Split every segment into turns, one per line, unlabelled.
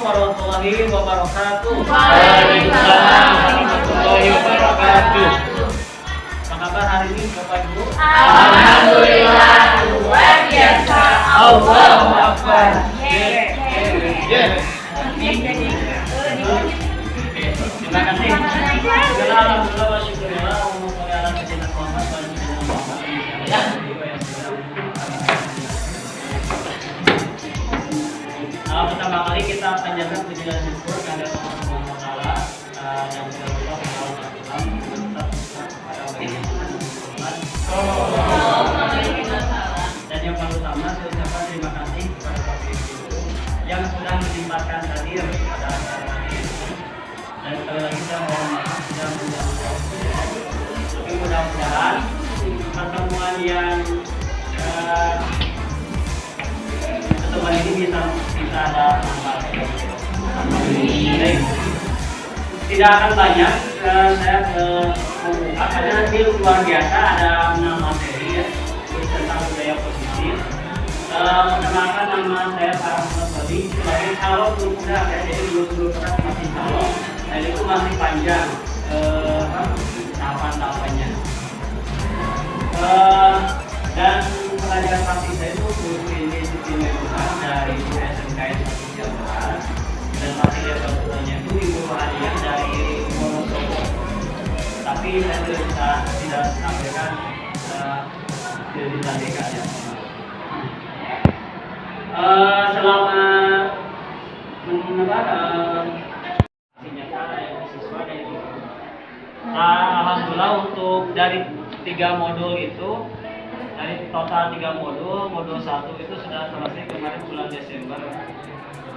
warahmatullahi wabarakatuh.
Waalaikumsalam warahmatullahi wabarakatuh.
Apa kabar hari ini Bapak Ibu?
Alhamdulillah luar biasa. Allahu Akbar.
Terima kasih. Alhamdulillah syukurlah untuk pengalaman Sayyidina Muhammad dan Sayyidina Muhammad. Pertama kali kita panjatkan puji dan syukur kepada Allah Subhanahu wa taala dan juga dan yang paling utama saya ucapkan terima kasih kepada Bapak Ibu yang sudah menyempatkan hadir pada acara ini. Dan sekali lagi saya mohon maaf dan tapi mudah-mudahan pertemuan yang pertemuan ini bisa ada manfaatnya. Baik. Tidak akan banyak saya membuka karena nanti luar biasa ada 6 materi ya tentang budaya positif. Perkenalkan nama saya Farhan Bali sebagai calon pemuda ya, jadi belum masih calon. Dan itu masih panjang tahapan-tahapannya. Dan pelajaran praktik saya itu guru ini lingkungan dari SMKN Jawa dan masih level 2-nya itu Ibu Hadiah dari Wonosobo. Tapi saya tidak sampaikan tidak disampaikan ya. Selama siswa dan itu alhamdulillah untuk dari 3 modul itu dari total 3 modul 1 itu sudah selesai kemarin bulan Desember.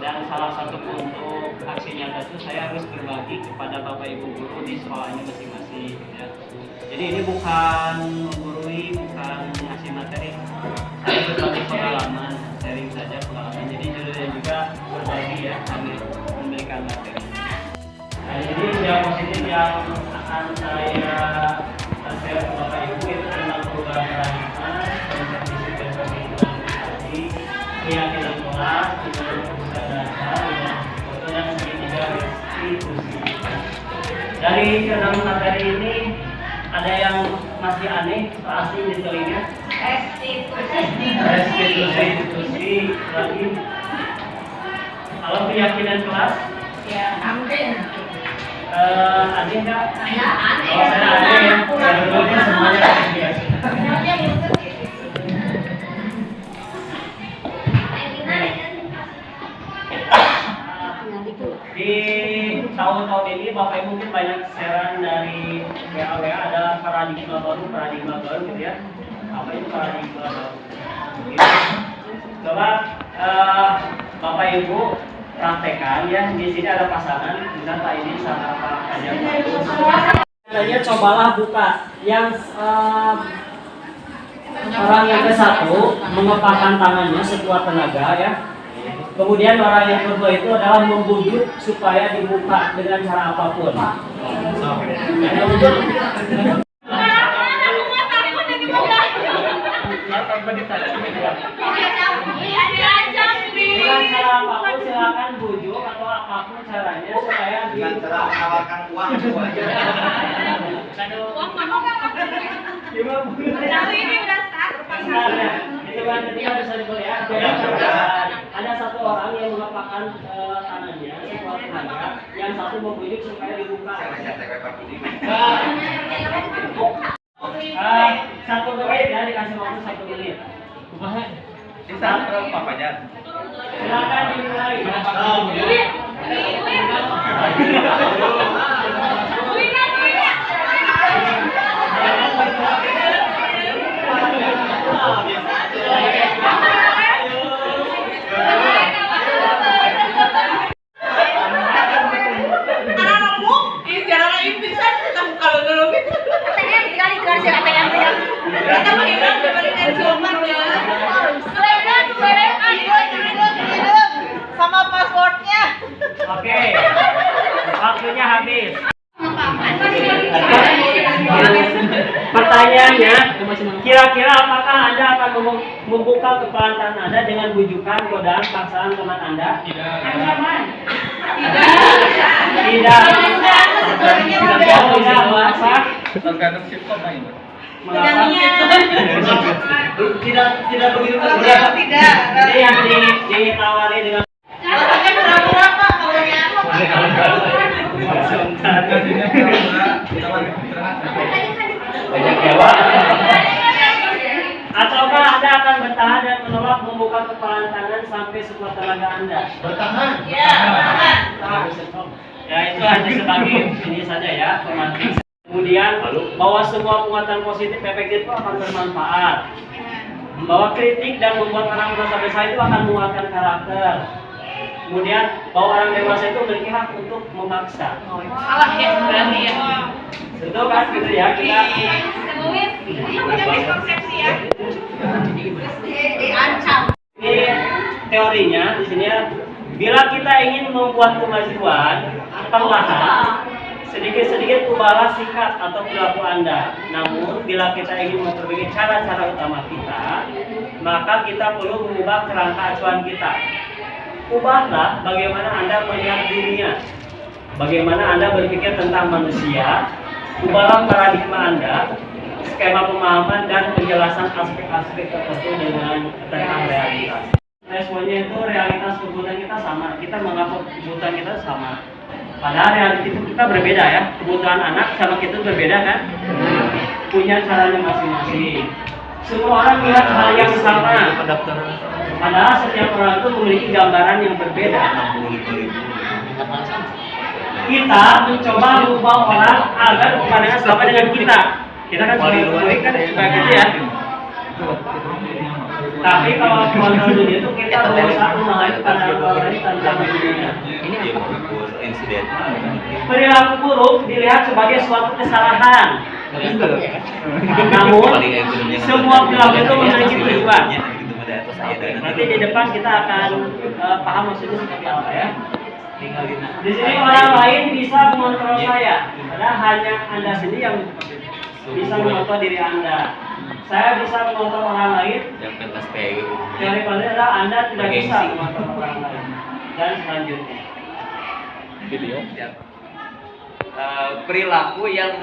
Dan salah satu untuk aksi nyata itu saya harus berbagi kepada Bapak Ibu guru di sekolahnya masing-masing ya. Jadi ini bukan menggurui, bukan ngasih materi. Saya berbagi pengalaman, sharing saja pengalaman. Jadi judulnya juga berbagi ya, sambil memberikan materi. Nah, jadi yang positif yang akan saya share ke Bapak Ibu itu tentang perubahan paradigma, konsep disiplin komunikasi, keyakinan kelas, keputusan dasar, dan segitiga restitusi. Dari dalam materi ini ada yang masih aneh, asing di telinga. Restitusi lagi. Kalau keyakinan kelas?
Ya, amin.
Ada enggak? Ada. Oh, saya ada ya. Dua-duanya semuanya ada. Di tahun-tahun ini Bapak Ibu mungkin banyak sharean dari WA ada paradigma baru gitu ya. Apa itu paradigma baru? Coba Bapak Ibu praktekkan ya. Di sini ada pasangan, misal Pak ini sama Pak Kajang. Caranya cobalah buka yang orang yang ke-1 mengepakkan tangannya sekuat tenaga ya. Kemudian orang yang kedua itu adalah membujuk supaya dibuka dengan cara apapun. Dengan cara apapun silakan bujuk atau apapun caranya supaya
dengan cara menawarkan uang itu aja.
Ini udah start.
Itu kan ketika bisa dibeli ya. Ada satu orang yang mengepakkan tangannya sekuat tenaga, yang satu membujuk supaya dibuka. Satu menit ya, dikasih waktu 1 menit.
Bisa berapa banyak?
Silakan dimulai.
Sama passwordnya.
Oke, waktunya habis. Pertanyaannya, Kira-kira apakah Anda akan membuka kepelantaran Anda dengan bujukan, godaan, paksaan teman Anda?
Ancaman.
Tidak. Tidak merasa.
Tergantung sitkom ini.
Mengapa? Tidak begitu
Tidak.
Jadi yang ditawari dengan
Rasanya pura-pura Pak kalau nyamuk.
banyak jawab. Ataukah Anda akan bertahan dan menolak membuka kepelantaran sampai sekuat tenaga Anda?
Ya, tahan.
Ya itu hanya sebagai ini saja ya, pemantik. Kemudian bahwa semua penguatan positif efektif itu akan bermanfaat. Bahwa kritik dan membuat orang merasa bersalah itu akan menguatkan karakter. Kemudian bahwa orang dewasa itu memiliki hak untuk memaksa.
Salah ya berarti ya.
Betul kan gitu ya kita.
Ini punya miskonsepsi ya. Diancam.
Ini teorinya di sini ya. Bila kita ingin membuat kemajuan perlahan, sedikit-sedikit ubahlah sikap atau perilaku Anda. Namun bila kita ingin memperbaiki cara-cara utama kita, maka kita perlu mengubah kerangka acuan kita. Ubahlah bagaimana Anda melihat dunia, bagaimana Anda berpikir tentang manusia. Ubahlah paradigma Anda, skema pemahaman dan penjelasan aspek-aspek tertentu tentang realitas. Responnya itu realitas kebutuhan kita sama, kita menganggap kebutuhan kita sama. Padahal realitas itu kita berbeda ya, kebutuhan anak sama kita berbeda kan? Punya caranya masing-masing. Semua orang melihat hal yang sama. Padahal setiap orang itu memiliki gambaran yang berbeda. Kita mencoba mengubah orang agar pandangan sama dengan kita. Kita kan suka gitu ya. Tapi kalau kontrol dunia itu kita berusaha memahami pandangan orang lain tentang dunia.
Insiden.
Perilaku buruk dilihat sebagai suatu kesalahan. Namun semua perilaku itu memiliki tujuan. Nanti di depan kita akan paham maksudnya seperti apa ya. Di sini orang lain bisa mengontrol saya, padahal hanya Anda sendiri yang bisa mengontrol diri Anda. Saya bisa mengontrol orang lain. Teori paling adalah Anda tidak bisa mengontrol orang lain. Dan selanjutnya.
Perilaku yang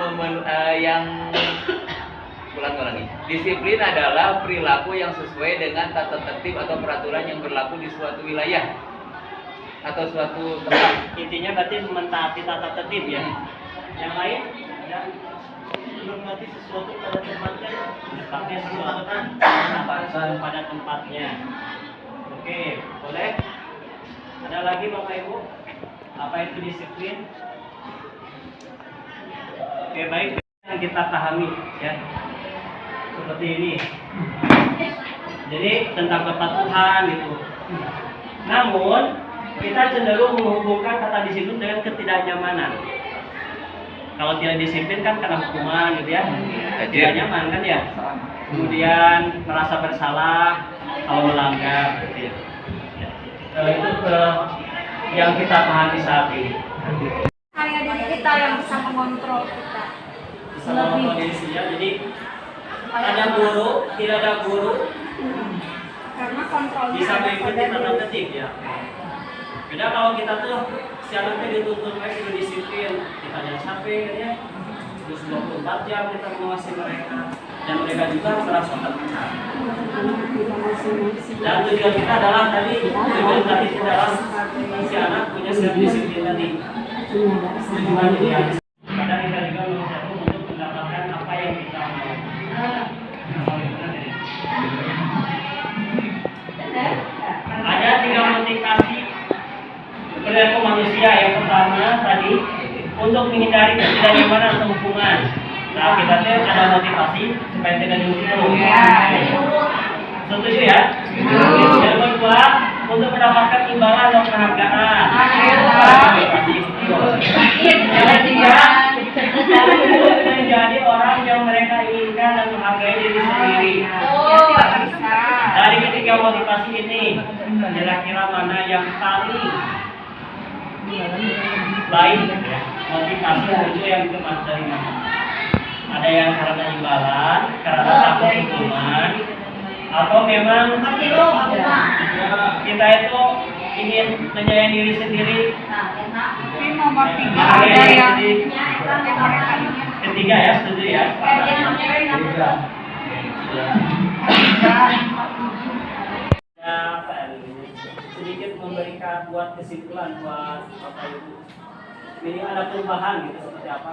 ulangi. Disiplin adalah perilaku yang sesuai dengan tata tertib atau peraturan yang berlaku di suatu wilayah atau suatu tempat.
Intinya berarti mentaati tata tertib ya. Yang lain ada menghormati sesuatu pada tempatnya, tempatnya sesuatu kan pada tempatnya. Oke, boleh. Ada lagi Bapak Ibu? Apa itu disiplin? Oke, baik, yang kita pahami ya. Seperti ini. Jadi tentang kepatuhan itu. Namun kita cenderung menghubungkan kata disiplin dengan ketidaknyamanan. Kalau tidak disiplin kan kena hukuman gitu ya. Tidak nyaman kan ya. Kemudian merasa bersalah kalau melanggar gitu ya. Itu yang kita pahami saat ini.
Hanya diri kita yang bisa mengontrol kita.
Bisa mengontrol diri sendiri. Jadi ada guru, tidak ada guru,
Karena kontrolnya
bisa
ada
mengikuti
pada
tata
diri.
tertib ya. Beda kalau kita tuh siarannya dituntut itu disiplin, kita jangan sampai kan ya. Terus 24 jam kita mengawasi mereka dan mereka juga merasa tertekan. Dan tujuan kita adalah tujuan tadi adalah si anak punya self disiplin tadi. Tujuan dia. Kadang kita juga berusaha untuk mendapatkan apa yang kita mau. Ada 3 motivasi perilaku manusia. Yang pertama tadi untuk menghindari ketidaknyamanan atau hukuman. Nah, kita tuh ada motivasi supaya tidak dihukum. Setuju ya? Yang kedua, untuk mendapatkan imbalan atau penghargaan. Yang ketiga, untuk menjadi orang yang mereka inginkan dan menghargai diri sendiri. Dari ketiga motivasi ini, kira-kira mana yang paling baik ya? Motivasi itu yang kita dari mana? Ada yang karena imbalan, karena takut Atau memang
kilo apa?
kita itu ingin menyayangi diri sendiri?
Tapi nomor 3
Menyayangi
ada
diri
yang
sendiri. Ketiga ya, setuju ya? Sedikit memberikan buat kesimpulan buat Bapak Ibu. Ini ada perubahan gitu seperti apa?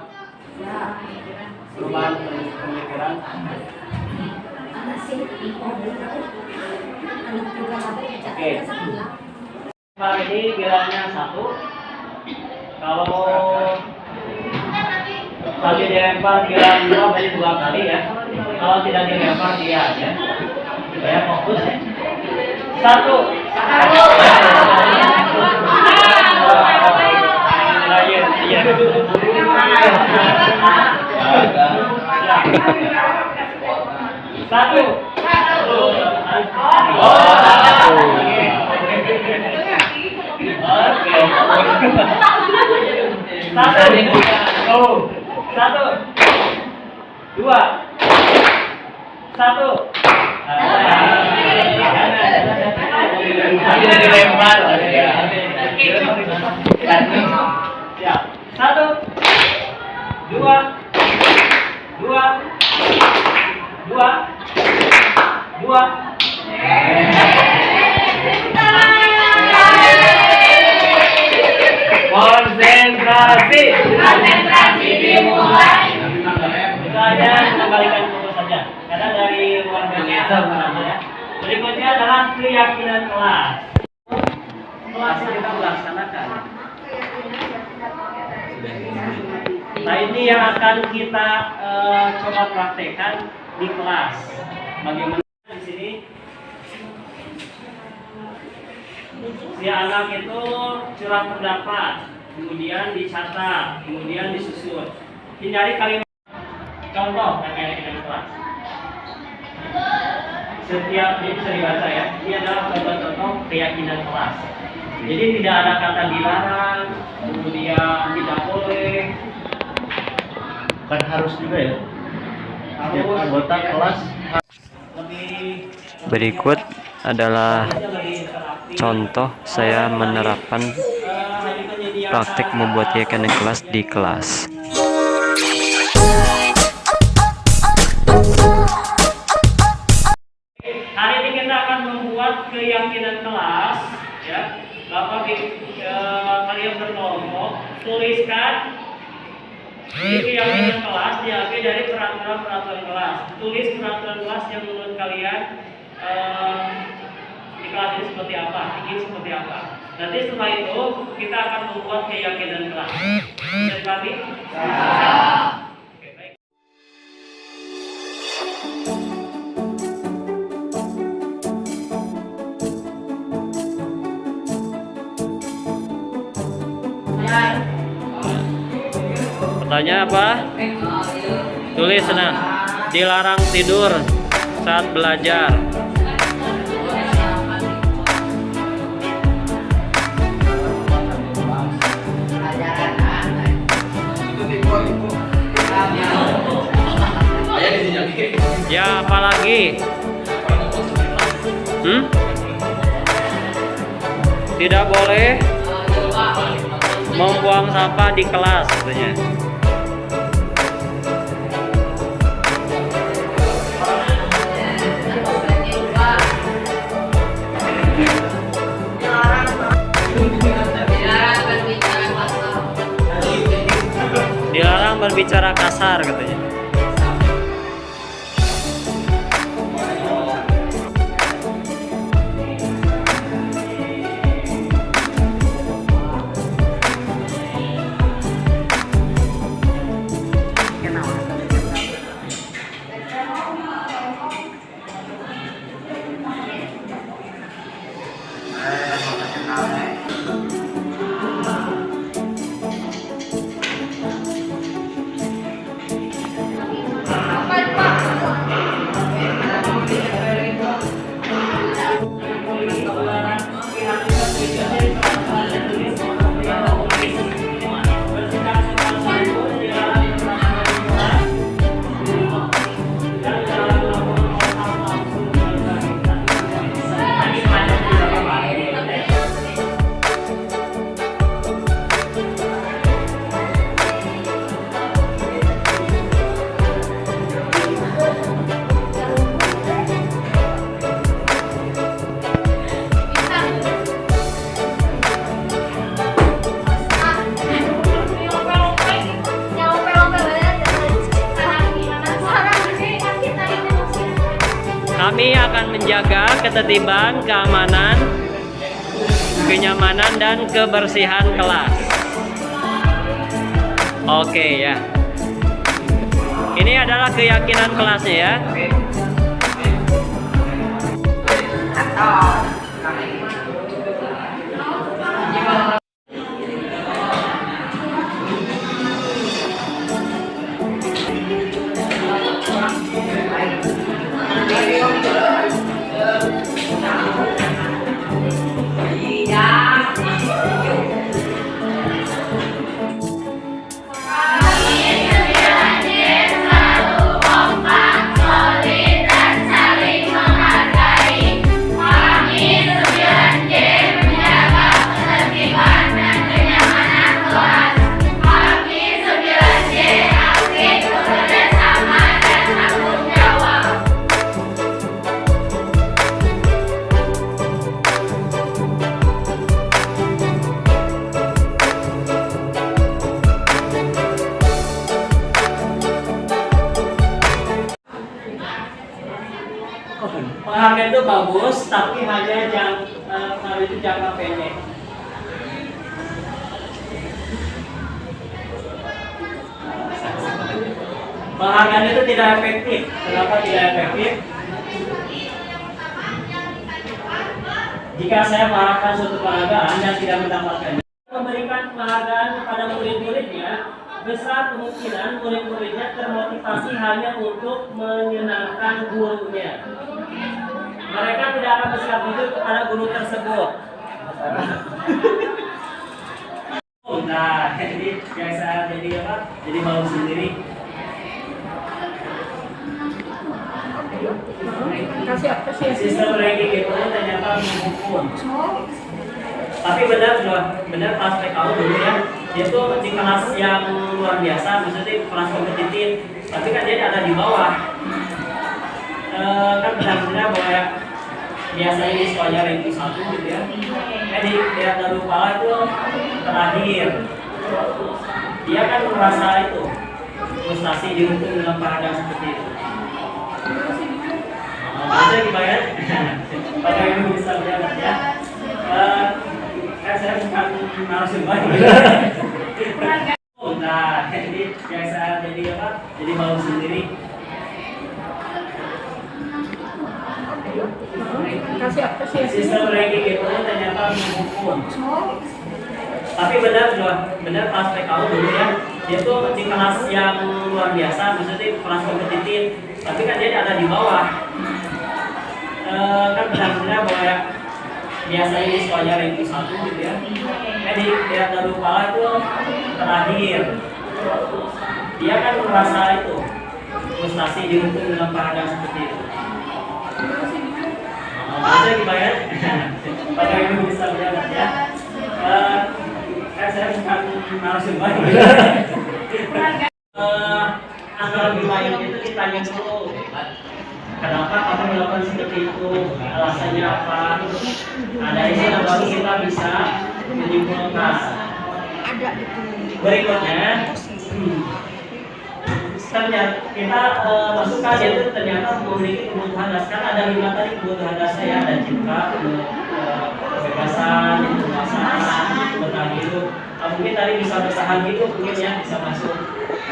Perubahan pemikiran. Oke. Kali ini bilangnya 1. Kalau tadi dilempar bilang 2 berarti 2 kali ya. Kalau tidak dilempar dia aja. Supaya fokus ya. 1. Satu. Satu. 2. 1.
Tidak dilempar.
Siap. 1. 2. 2. 2. 2. Konsentrasi.
Konsentrasi dimulai.
Itu aja kembalikan fokus saja. Karena dari luar biasa ya. Berikutnya adalah keyakinan kelas. Kelas yang kita melaksanakan. Nah ini yang akan kita coba praktekkan di kelas. Bagaimana di sini si anak itu curah pendapat, kemudian dicatat, kemudian disusun. Hindari kalimat contoh terkait dengan kelas. Setiap ini bisa dibaca ya. Ini adalah contoh-contoh keyakinan kelas. Jadi tidak ada kata dilarang, kemudian tidak boleh.
Bukan harus juga ya. Setiap anggota kelas
Berikut adalah contoh saya menerapkan praktik membuat keyakinan kelas di kelas.
Hari ini kita akan membuat keyakinan kelas, ya. Bapak kalian berkelompok, tuliskan keyakinan kelas diambil dari peraturan kelas. Tulis peraturan kelas yang menurut kalian di kelas ini seperti apa, ingin seperti apa. Nanti setelah itu kita akan membuat keyakinan kelas. Bisa dipahami? Oke, baik. Pertanyaan apa? Tulis sana. Dilarang tidur saat belajar. Ya, apalagi? Tidak boleh membuang sampah di kelas katanya. Dilarang berbicara kasar katanya.
Kami akan menjaga ketertiban, keamanan, kenyamanan, dan kebersihan kelas. Oke ya. Ini adalah keyakinan kelasnya ya.
Penghargaan itu bagus, tapi hanya kalau itu jangka pendek. Penghargaan itu tidak efektif. Kenapa tidak efektif? Jika saya mengharapkan suatu penghargaan dan tidak mendapatkannya, memberikan penghargaan kepada murid-muridnya, besar kemungkinan murid-muridnya termotivasi hanya untuk menyenangkan gurunya. Mereka tidak akan bersikap jujur kepada guru tersebut. Nah, jadi biasa jadi apa? Jadi malu sendiri. Sistem ranking itu ternyata menghukum. Tapi benar pas PKU dulu ya, dia tuh di kelas yang luar biasa, maksudnya kelas kompetitif. Tapi kan dia ada di bawah. Kan benar-benar bahwa ya, biasanya di sekolahnya ranking 1 gitu ya. Jadi dia dari kepala itu terakhir. Dia kan merasa itu frustasi dihukum dengan penghargaan seperti itu. Bisa dibayar? Pada ibu bisa lihat ya. Saya bukan narasumber. Nah, jadi biasa jadi apa? Jadi malu sendiri. Sistem ranking itu ternyata menghukum. Tapi benar pas PKU dulu ya, dia tuh di kelas yang luar biasa, maksudnya kelas kompetitif. Tapi kan dia ada di bawah. Kan benar-benar bahwa ya, biasanya di sekolahnya ranking 1 gitu ya. Jadi dia dari kepala itu terakhir. Dia kan merasa itu frustasi dihukum dengan penghargaan seperti itu. Bisa dibayar? Pada ibu bisa lihat ya. Saya bukan narasumber. Antara lebih baik itu ditanya dulu. Kenapa kamu melakukan seperti itu? Alasannya apa? Ada istilah baru kita bisa menyimpulkan. Berikutnya, ternyata kita masukkan itu ternyata memiliki kebutuhan dasar. Ada 5 tadi kebutuhan dasar ya, ada cinta, kebebasan, kemasan, bertahan hidup. Mungkin tadi bisa bertahan hidup mungkin ya bisa masuk.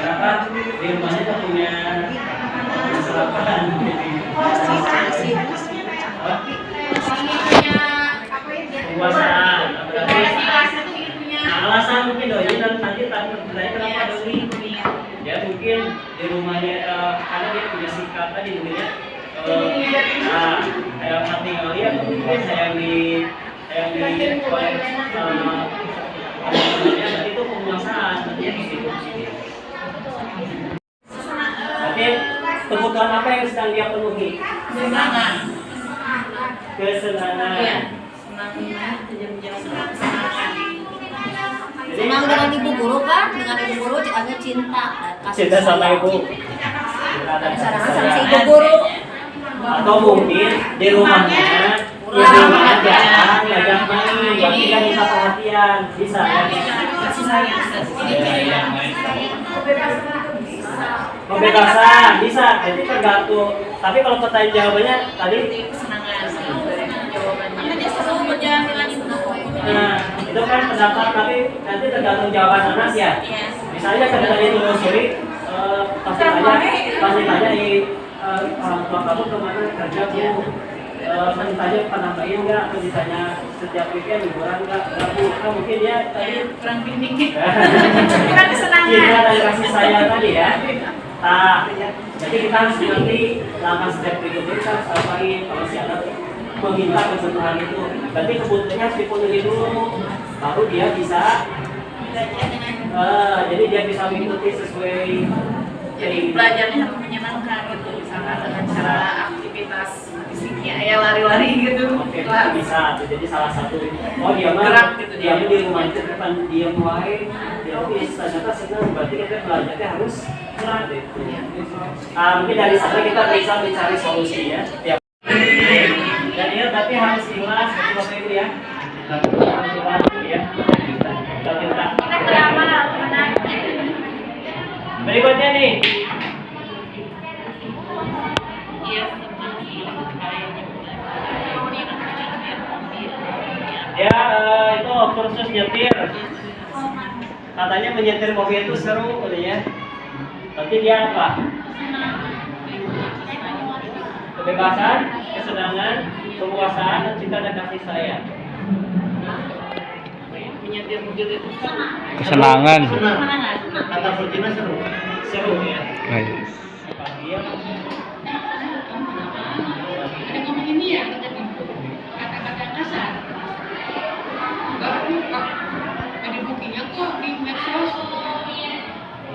Kenapa? Di rumahnya kita punya kesalahan. Kekuasaan. Alasan mungkin doi dan nanti tanya kenapa doi? Ya mungkin di rumahnya karena dia punya sikap tadi mungkin ya. Kayak mati ngeliat mungkin saya di itu penguasaan nanti gitu. Oke, kebutuhan apa yang sedang dia penuhi?
Kesenangan.
Kesenangan.
Iya. Senang dengan ibu guru kan? Dengan ibu guru ada cinta.
Cinta sama ibu.
Sama si ibu guru.
Atau mungkin di rumahnya ibunya jarang ngajak main, jadi kan bisa perhatian, bisa ya.
Pembebasan bisa, jadi tergantung. Tapi kalau pertanyaan jawabannya tadi,
Kesenangan. Jawabannya. Dia seru berjalan dengan itu.
nah itu kan pendapat, tapi nanti tergantung jawaban Anas ya.
Iya.
Misalnya ketika ditelusuri, pasti tanya orang tua kamu kemana kerja bu, pasti tanya penambahin nggak, atau ditanya setiap weekend liburan nggak bu, kan mungkin dia tadi
Kurang bimbing.
Kurang kesenangan.
cinta dan kasih sayang tadi ya. Nah, jadi kita harus mengerti langkah step berikutnya kita harus apain kalau si anak meminta kebutuhan itu. Berarti kebutuhannya harus dipenuhi dulu, baru dia bisa. Jadi dia bisa mengikuti sesuai
Jadi belajarnya harus menyenangkan gitu, misalkan dengan cara aktivitas fisiknya ya lari-lari gitu.
Oke, itu bisa. Jadi salah satu, oh dia mah
Gerak gitu
dia
dia.
di rumah itu depan dia mulai, dia ternyata senang. Berarti kita belajarnya harus gerak gitu. Mungkin dari sana kita bisa mencari solusi ya. Dan dia berarti harus ikhlas seperti itu ya. Harus ikhlas ya. Kita berikutnya nih. Ya itu kursus nyetir. Katanya menyetir mobil itu seru katanya. Tapi dia apa? Kebebasan, kesenangan, kepuasan, dan cinta dan kasih sayang.
Menyetir mobil itu
Kesenangan.
kesenangan.
Kata kuncinya seru.
Seru ya.
Guys.
Bahagia.
Ada ngomong ini ya, kata-kata kasar. Enggak, ada buktinya kok di medsos.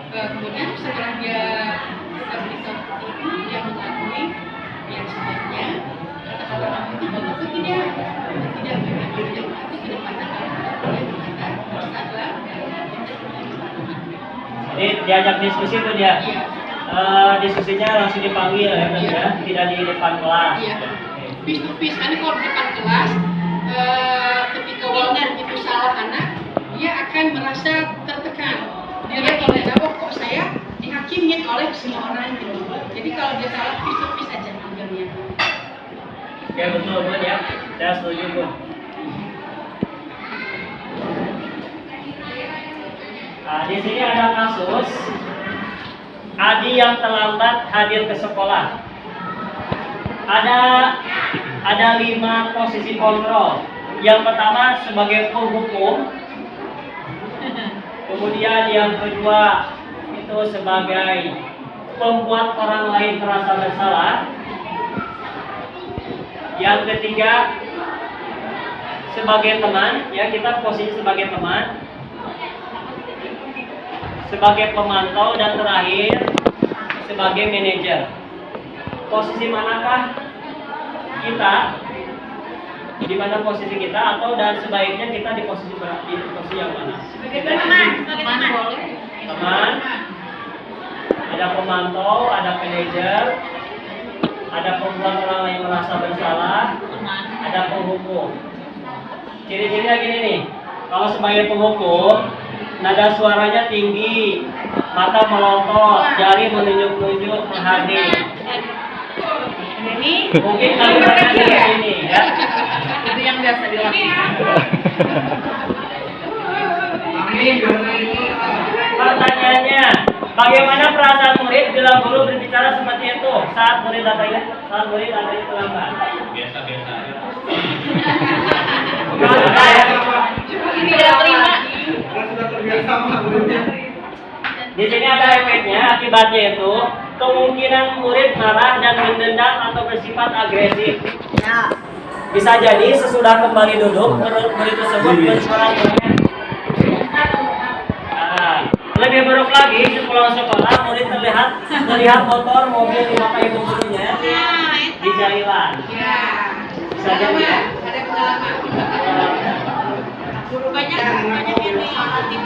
Kemudian setelah dia berita seperti itu, dia mengakui yang sebenarnya kata-kata kamu itu bagus atau tidak? Tidak, memang tidak berarti ke depannya kalau dia berkata salah.
Jadi diajak diskusi tuh dia.
Iya.
Diskusinya langsung dipanggil ya, kan, ya? Tidak di depan kelas.
Iya. Face to face, karena kalau di depan kelas, ketika walaupun itu salah anak, dia akan merasa tertekan. Dia lihat oleh oh kok saya dihakimin oleh semua orang gitu. Jadi kalau dia salah face to face aja panggilnya.
Oke betul Bun ya, saya setuju Bun. Nah, di sini ada kasus Adi yang terlambat hadir ke sekolah. Ada 5 posisi kontrol. Yang pertama sebagai penghukum, kemudian yang kedua itu sebagai pembuat orang lain merasa bersalah. Yang ketiga sebagai teman, ya kita posisi sebagai teman, sebagai pemantau, dan terakhir sebagai manajer. Posisi manakah kita? Di mana posisi kita, atau dan sebaiknya kita di posisi yang mana?
Teman boleh.
Teman, ada pemantau, ada manajer, ada pembuat orang lain merasa bersalah, ada penghukum. Ciri-cirinya gini nih, kalau sebagai penghukum, nada suaranya tinggi, mata melotot, jari menunjuk-nunjuk, menghading.
Ini
Mungkin kalimatnya seperti ini ya.
itu yang biasa dilakukan.
Pertanyaannya, bagaimana perasaan murid bila guru berbicara seperti itu saat murid datangnya terlambat?
Biasa-biasa.
Tidak terima.
Di sini ada efeknya, akibatnya itu kemungkinan murid marah dan mendendam atau bersifat agresif.
Ya.
Bisa jadi sesudah kembali duduk, murid tersebut bersuara monyet. Lebih buruk lagi, sepulang sekolah murid melihat motor, mobil di mata ibu gurunya di jailan.
Ya.
Bisa jadi ya.
Ada pengalaman.
Banyak ini TV.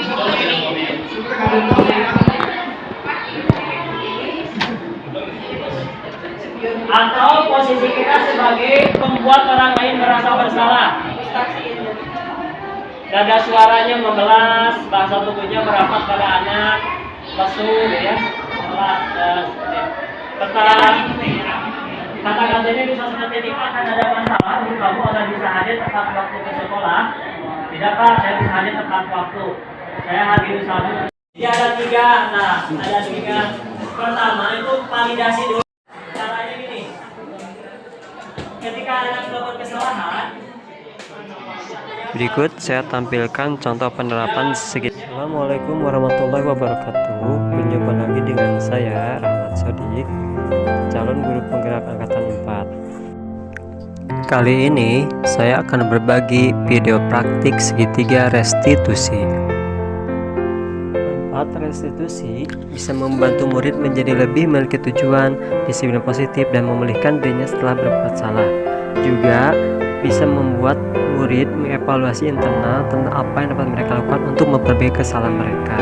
Atau posisi kita sebagai pembuat orang lain merasa bersalah. Nada suaranya membelas, bahasa tubuhnya merapat pada anak, lesu, ya. kelas. Kata-katanya bisa seperti ini, Pak, kan ada masalah untuk kamu agar bisa hadir tepat waktu ke sekolah. Tidak, Pak, saya bisa hadir tepat waktu. Saya hadir satu. Jadi ada 3, nah ada 3. Pertama itu validasi dulu. Caranya gini, ketika anak melakukan kesalahan,
Berikut saya tampilkan contoh penerapan segi. Assalamualaikum warahmatullahi wabarakatuh. Berjumpa lagi dengan saya Rahmat Sodik, calon guru penggerak angkatan 4. Kali ini saya akan berbagi video praktik segitiga restitusi. Manfaat restitusi bisa membantu murid menjadi lebih memiliki tujuan, disiplin positif, dan memulihkan dirinya setelah berbuat salah. Juga bisa membuat murid mengevaluasi internal tentang apa yang dapat mereka lakukan untuk memperbaiki kesalahan mereka.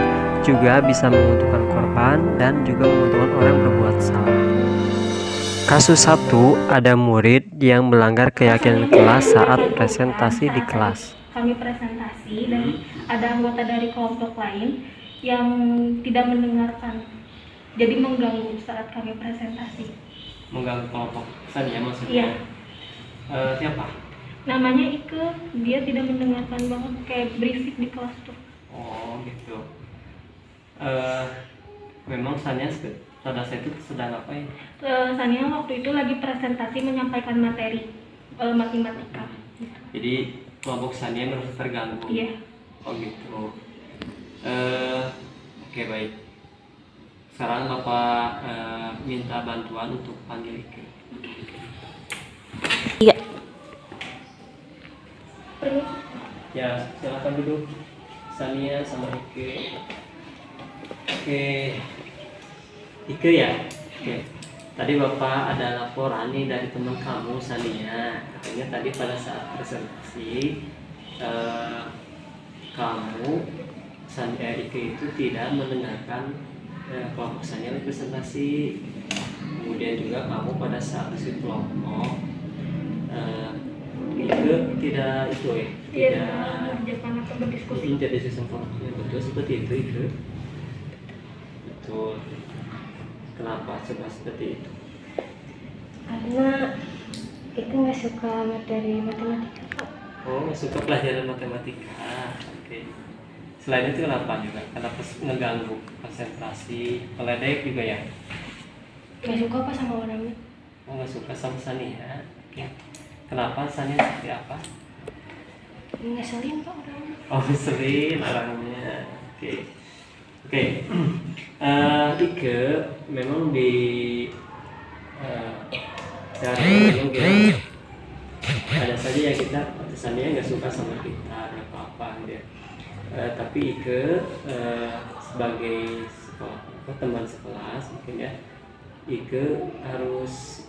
Juga bisa menguntungkan korban dan juga menguntungkan orang yang berbuat salah. Kasus 1, ada murid yang melanggar keyakinan kelas saat presentasi di kelas.
Kami presentasi dan ada anggota dari kelompok lain yang tidak mendengarkan, jadi mengganggu saat kami presentasi.
mengganggu kelompok tadi ya maksudnya.
Iya.
Siapa?
Namanya Ike, dia tidak mendengarkan banget, kayak berisik di kelas tuh.
Oh gitu. Memang Sania pada saat itu sedang apa ya?
Sania waktu itu lagi presentasi menyampaikan materi matematika.
Jadi kelompok Sania merasa terganggu.
Iya.
Oh gitu. Oke, baik. Sekarang Bapak minta bantuan untuk panggil Ike.
Iya.
Ya, silakan duduk. Sania sama Ike. Oke. Ike ya? Oke. Tadi Bapak ada laporan nih dari teman kamu Sania. Katanya tadi pada saat presentasi kamu Sania Ike itu tidak mendengarkan kelompok Sania presentasi. Kemudian juga kamu pada saat di kelompok Ike tidak itu ya?
Tidak mengerjakan atau berdiskusi.
Tidak diskusi kelompoknya, betul seperti itu Ike. Betul. Kenapa coba seperti itu?
Karena Ike nggak suka materi matematika.
Oh, nggak suka pelajaran matematika. Oke. Selain itu kenapa juga? Kenapa ngeganggu konsentrasi, meledek juga ya?
Nggak suka apa sama orangnya?
Oh, nggak suka sama Sania. Oke. Kenapa Sania seperti apa?
Ngeselin kok orangnya.
Oh, ngeselin orangnya. Oke. Oke. Ike memang di dari mungkin ada saja yang kita Sania nggak suka sama kita, nggak apa-apa gitu ya. Tapi Ike sebagai teman sekelas mungkin ya, Ike harus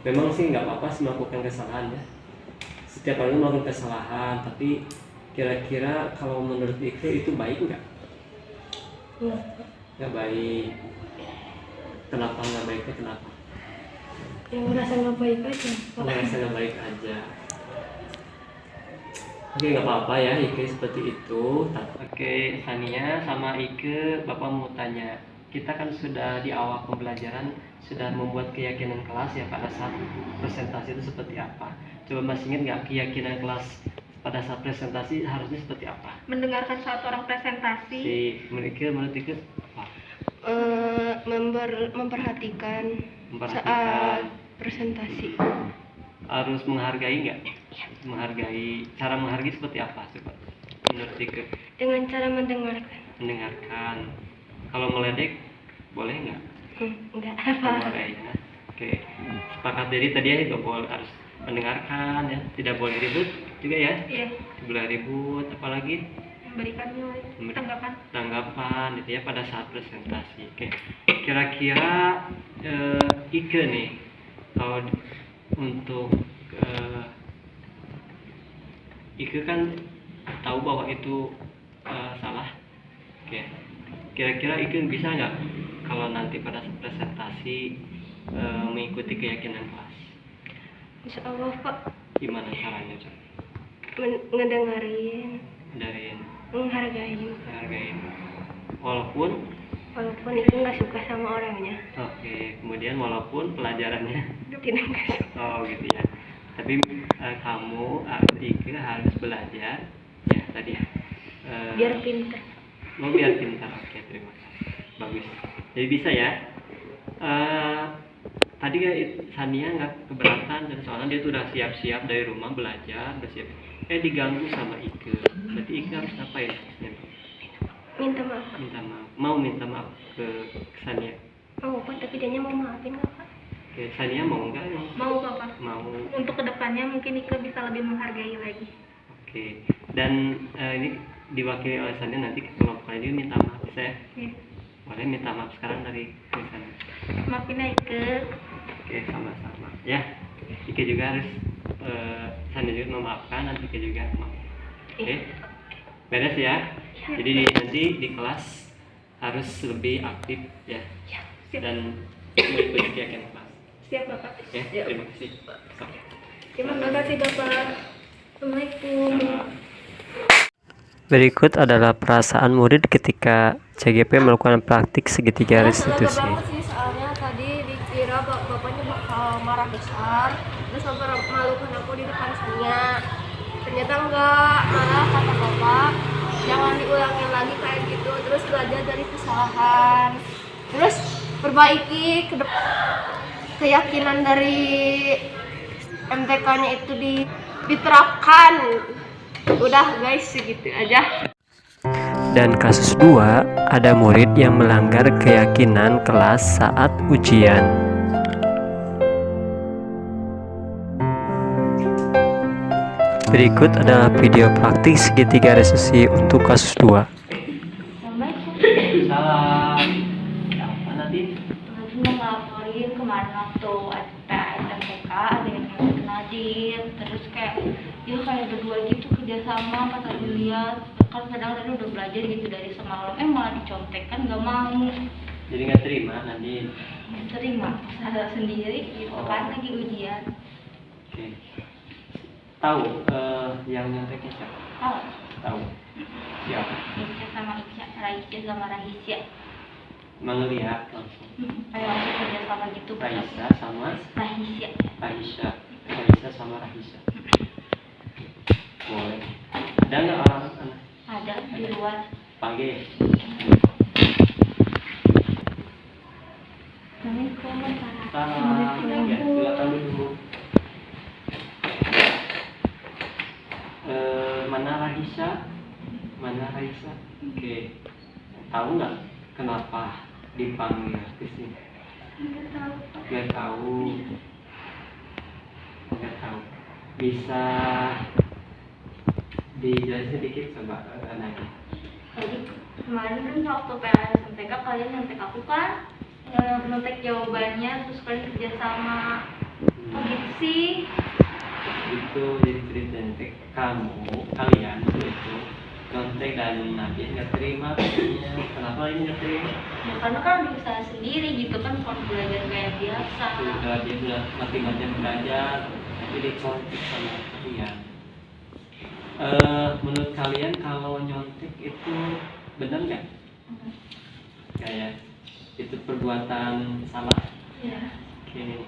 memang sih nggak apa-apa sih melakukan kesalahan ya. Setiap orang melakukan kesalahan, tapi kira-kira kalau menurut Ike itu baik nggak? Nggak baik. Kenapa nggak baiknya? Kenapa?
Yang merasa nggak baik aja.
Merasa nggak baik aja. Oke, nggak apa-apa ya Ike seperti itu. Oke, Sania sama Ike, Bapak mau tanya. Kita kan sudah di awal pembelajaran sudah membuat keyakinan kelas ya pada saat presentasi itu seperti apa. Coba masih ingat nggak keyakinan kelas pada saat presentasi harusnya seperti apa?
Mendengarkan saat orang presentasi.
Menurut Ike apa?
Memperhatikan
Memperhatikan.
presentasi.
Harus menghargai nggak? Menghargai. Cara menghargai seperti apa coba? Menurut Ike?
Dengan cara mendengarkan.
Mendengarkan. Kalau meledek boleh nggak?
Enggak
Nggak
apa.
boleh ya. Oke. Sepakat jadi tadi ya itu boleh harus mendengarkan ya. Tidak boleh ribut juga ya.
Iya.
Tidak boleh ribut. Apalagi
Memberikan nilai tanggapan.
tanggapan gitu ya pada saat presentasi. Oke. Kira-kira Ike nih kalau untuk Ike kan tahu bahwa itu salah. Oke. Kira-kira Ike bisa nggak kalau nanti pada presentasi mengikuti keyakinan kelas?
Insya Allah Pak.
Gimana caranya coba?
Ngedengerin,
Dari
menghargai.
hargain. Walaupun
Walaupun itu nggak suka sama orangnya.
Oke, kemudian walaupun pelajarannya
Tidak nggak suka.
oh gitu ya. Tapi kamu Ike harus belajar ya tadi ya.
Biar pintar.
Mau biar pintar. Oke, terima kasih. Bagus. Jadi bisa ya. Tadi kan Sania nggak keberatan dan soalnya dia tuh udah siap-siap dari rumah belajar, udah siap. Diganggu sama Ike. Berarti Ike harus ngapain?
Minta maaf.
Minta maaf. Mau minta maaf ke Sania.
Mau Pak, tapi dia mau maafin nggak Pak?
Oke, Sania mau nggak?
Mau Bapak.
Mau.
Untuk kedepannya mungkin Ika bisa lebih menghargai lagi.
Oke. Dan ini diwakili oleh Sania, nanti kelompokannya juga minta maaf bisa ya?
Ya.
Boleh minta maaf sekarang dari Sania.
Maafin ya Ika.
Oke, sama-sama. Ya, Ike juga harus Sania juga memaafkan, nanti Ike juga maaf. Oke, beres ya. Jadi nanti di kelas harus lebih aktif ya.
Siap.
Dan mengikuti kegiatan kelas.
Siap Bapak.
Ya, terima kasih. Sampai.
Terima kasih Bapak. Assalamualaikum.
Berikut adalah perasaan murid ketika CGP melakukan praktik segitiga restitusi.
Sih, soalnya tadi dikira bapaknya bakal marah besar, terus bapak malukan aku di depan Sania. Ternyata enggak, malah kata bapak jangan diulangin lagi kayak gitu, terus belajar dari kesalahan, terus perbaiki keyakinan dari MTK-nya itu diterapkan. Udah guys, segitu aja.
Dan kasus 2, ada murid yang melanggar keyakinan kelas saat ujian. Berikut adalah video praktik segitiga restitusi untuk kasus 2.
Assalamualaikum.
Salam. Apa nanti?
Lagi mau ngelaporin kemarin waktu SMPK ada yang ngelakuin Nadine, terus kayak dia kayak berdua gitu kerjasama pas tadi lihat kan kadang tadi udah belajar gitu dari semalam malah dicontek kan gak mau
Jadi nggak terima nanti.
terima sadar sendiri gitu kan lagi ujian.
Oke. Tahu yang nyonteknya siapa? Tahu. Siapa?
Raisya sama Isya, Raisya sama Rahisya.
Melihat langsung.
Kayak langsung kerjasama gitu.
Raisa sama
Rahisya.
Raisa. Raisa sama Raisa. Boleh. Ada nggak orang anak?
Ada di luar.
Panggil.
Assalamualaikum.
Salam. Ya, silakan dulu. Mana Raisa? Mana Raisa? Oke. Tahu nggak kenapa dipanggil ke sini? Nggak tahu. Nggak tahu. Bisa dijelasin sedikit coba anaknya.
Jadi kemarin kan waktu PSMPK kalian nyontek aku kan, nyontek jawabannya terus kalian kerjasama. Oh gitu sih.
Itu jadi cerita nanti kalian itu kontek dan Nabi nggak terima katanya. Kenapa ini nggak terima?
Ya karena kan berusaha sendiri gitu kan, kalau belajar kayak biasa.
Sudah dia udah mati-matian belajar jadi kontek sama kalian. Menurut kalian kalau nyontek itu benar nggak? Kayak itu perbuatan salah?
Ya.
Oke.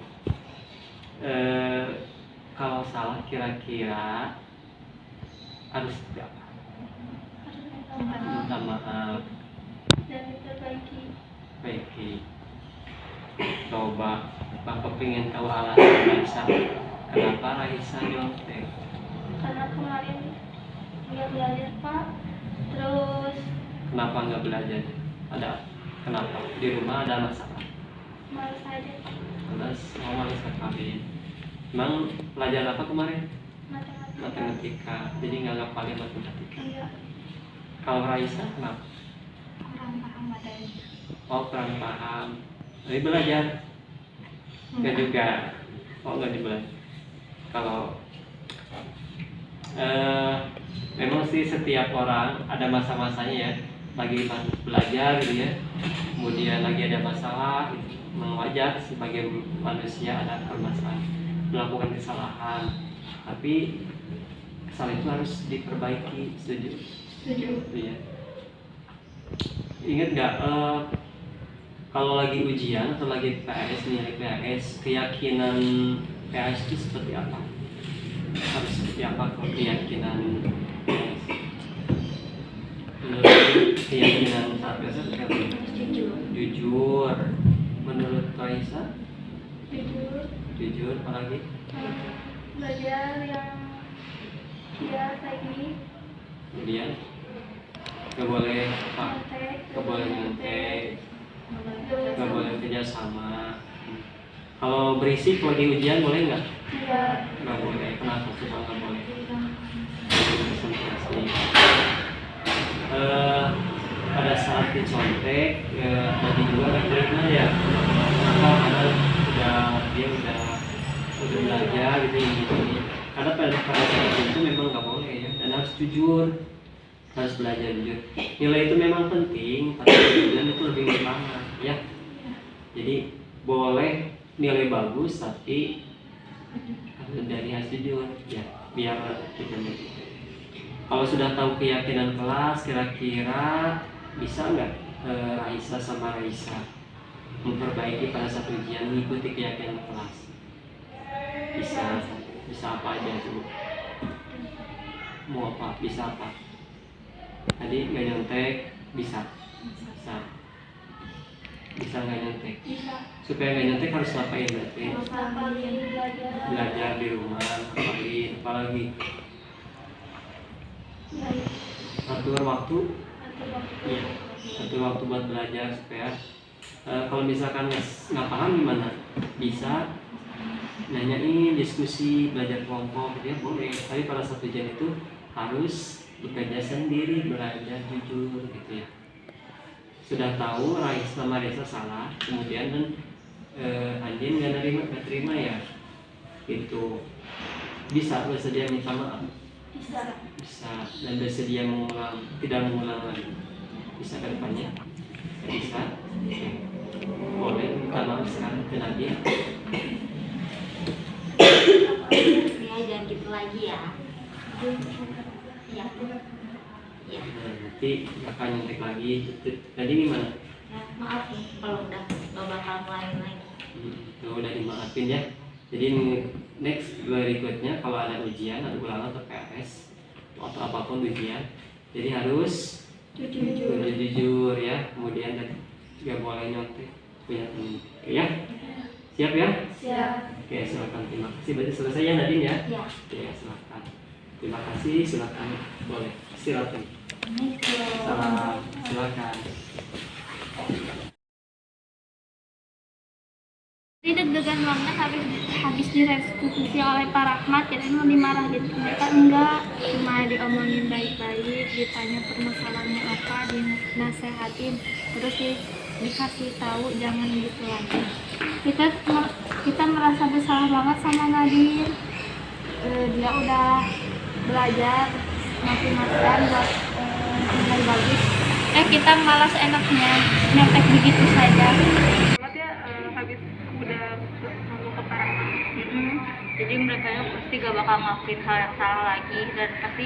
Kalau salah kira-kira harus apa? Minta maaf.
Dan diperbaiki.
Baik. Coba Bapak pengen tahu alasan Raisa. Kenapa Raisa nyontek?
Karena kemarin nggak belajar Pak. Terus
Kenapa nggak belajar? Ada kenapa? Di rumah ada masalah.
malas aja Pak.
Malas sekali. Emang pelajaran apa kemarin?
Matematika.
Matematika. Jadi nggak ngapalin matematika.
Iya.
Kalau Raisa kenapa?
Kurang paham adanya.
Oh kurang paham. Jadi belajar? Nggak juga. Oh nggak dibelajar. Kalau memang sih setiap orang ada masa-masanya ya. Lagi belajar gitu ya. Kemudian lagi ada masalah. Gitu. Wajar sebagai manusia ada permasalahan, melakukan kesalahan. Tapi kesalahan itu harus diperbaiki. Setuju?
Setuju.
Ya. Ingat nggak Kalau lagi ujian atau lagi PAS, nilai PAS, keyakinan PAS itu seperti apa? Harus seperti apa kalau keyakinan PAS? Menurut keyakinan saat PAS seperti apa? Jujur. Menurut Raisa? Jujur, apalagi?
Belajar yang dia tadi
Kemudian gak boleh apa? Gak boleh nyontek, gak boleh kerjasama. Kalau berisik lagi ujian boleh nggak? Nggak boleh. Kenapa sih kalau nggak boleh? Konsentrasi. Pada saat dicontek, tadi juga nggak terima ya. Karena dia udah belajar gitu. Karena pada saat itu memang nggak boleh ya, dan harus jujur, harus belajar jujur. Nilai itu memang penting, tapi kejujuran itu lebih utama ya. Jadi boleh nilai bagus tapi dari hasil jujur ya, biar kita mengerti. Kalau sudah tahu keyakinan kelas, kira-kira bisa nggak Raisa sama Raisa memperbaiki pada saat ujian mengikuti keyakinan kelas? Bisa apa aja tuh? Mau apa? Bisa apa? Tadi nggak nyontek, bisa nggak nyontek? Supaya nggak nyontek harus ngapain berarti? Belajar di rumah, apalagi atur waktu, ya, atur waktu buat belajar supaya kalau misalkan nggak paham gimana, bisa nanyain, diskusi, belajar kelompok, ya boleh. Tapi pada saat ujian itu harus bekerja sendiri, belajar jujur gitu ya. Sudah tahu Raisa sama Raisa salah, kemudian kan Andin nggak terima ya, itu bisa bersedia minta maaf, bisa dan bersedia tidak mengulang lagi, bisa ke depannya, bisa, boleh minta maaf sekarang ke Nadia.
ya jangan gitu lagi ya. Ya.
Nah, nanti akan nyontek lagi. Tadi gimana?
Ya, maaf ya kalau udah gak bakal ngulangin lagi.
Udah dimaafin ya. Jadi next berikutnya kalau ada ujian, ada ulangan atau PAS atau apapun ujian, jadi harus jujur ya. Kemudian gak boleh nyontek, punya teman. Oke ya? Siap ya?
Siap.
Oke, silakan. Terima kasih. Berarti selesai ya Nadine ya?
Ya.
Oke, silakan. Terima kasih. Silakan. Boleh. Silakan. Salam. Silakan.
Jadi deg-degan banget habis direstitusi oleh Pak Rahmat, jadi mau dimarahin mereka enggak, cuma diomongin baik-baik, ditanya permasalahannya apa, dinasehatin, terus dikasih tahu jangan gitu lagi. Kita merasa bersalah banget sama Nadine. Dia udah belajar mati-matian buat nilai bagus. Kita malas enaknya nyontek begitu saja. Habis udah ngomong ke para jadi mereka pasti gak bakal ngelakuin hal yang salah lagi dan pasti